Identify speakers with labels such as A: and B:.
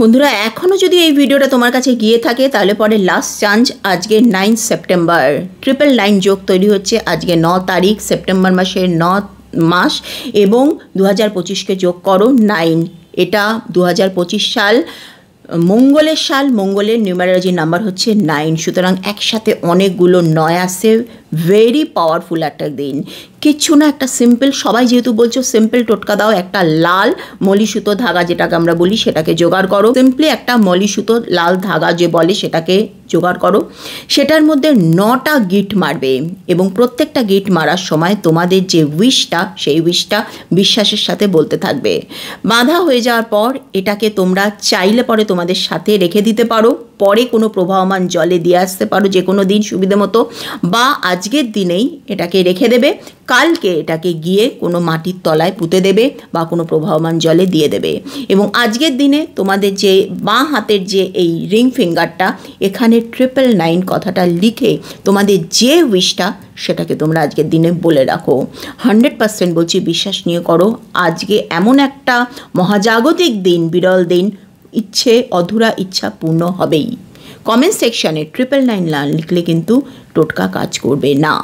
A: বন্ধুরা এখনও যদি এই ভিডিওটা তোমার কাছে গিয়ে থাকে তাহলে পরে লাস্ট চান্স, আজকে 9 সেপ্টেম্বর 999 যোগ তৈরি হচ্ছে আজকে 9 তারিখ সেপ্টেম্বর মাসের 9 মাস এবং 2025কে যোগ করো 9। এটা 2025 সাল, মঙ্গলের সাল, মঙ্গলের নিউমারোলজি নাম্বার হচ্ছে 9। সুতরাং একসাথে অনেকগুলো 9 আসছে, ভেরি পাওয়ারফুল একটা দিন। কিচ্ছু না, একটা সিম্পল, সবাই যেহেতু বলছো সিম্পল টোটকা দাও, একটা লাল মলি সুতো ধাগা যেটাকে আমরা বলি সেটাকে জোগাড় করো। সিম্পলি একটা মলি সুতো লাল ধাগা যে বলে সেটাকে জোগাড় করো। সেটার মধ্যে 9টা গিট মারবে এবং প্রত্যেকটা গিট মারার সময় তোমাদের যে উইশটা সেই উইশটা বিশ্বাসের সাথে বলতে থাকবে। বাঁধা হয়ে যাওয়ার পর এটাকে তোমরা চাইলে পরে তোমাদের সাথে রেখে দিতে পারো, পরে কোনো প্রবাহমান জলে দিয়ে আসতে পারো যে কোনো দিন সুবিধে মতো, বা আজকের দিনেই এটাকে রেখে দেবে, কালকে এটাকে গিয়ে কোনো মাটির তলায় পুঁতে দেবে বা কোনো প্রবাহমান জলে দিয়ে দেবে। এবং আজকের দিনে তোমাদের যে বাঁ হাতের যে এই রিং ফিঙ্গারটা, এখানে 999 কথাটা লিখে তোমাদের যে উইশটা সেটাকে তোমরা আজকের দিনে বলে রাখো। 100% বলছি, বিশ্বাস নিয়ে করো। আজকে এমন একটা মহাজাগতিক দিন, বিরল দিন, ইচ্ছে অধুরা ইচ্ছা পূর্ণ হবেই। কমেন্ট সেকশানে 999 লিখলে কিন্তু টোটকা কাজ করবে না।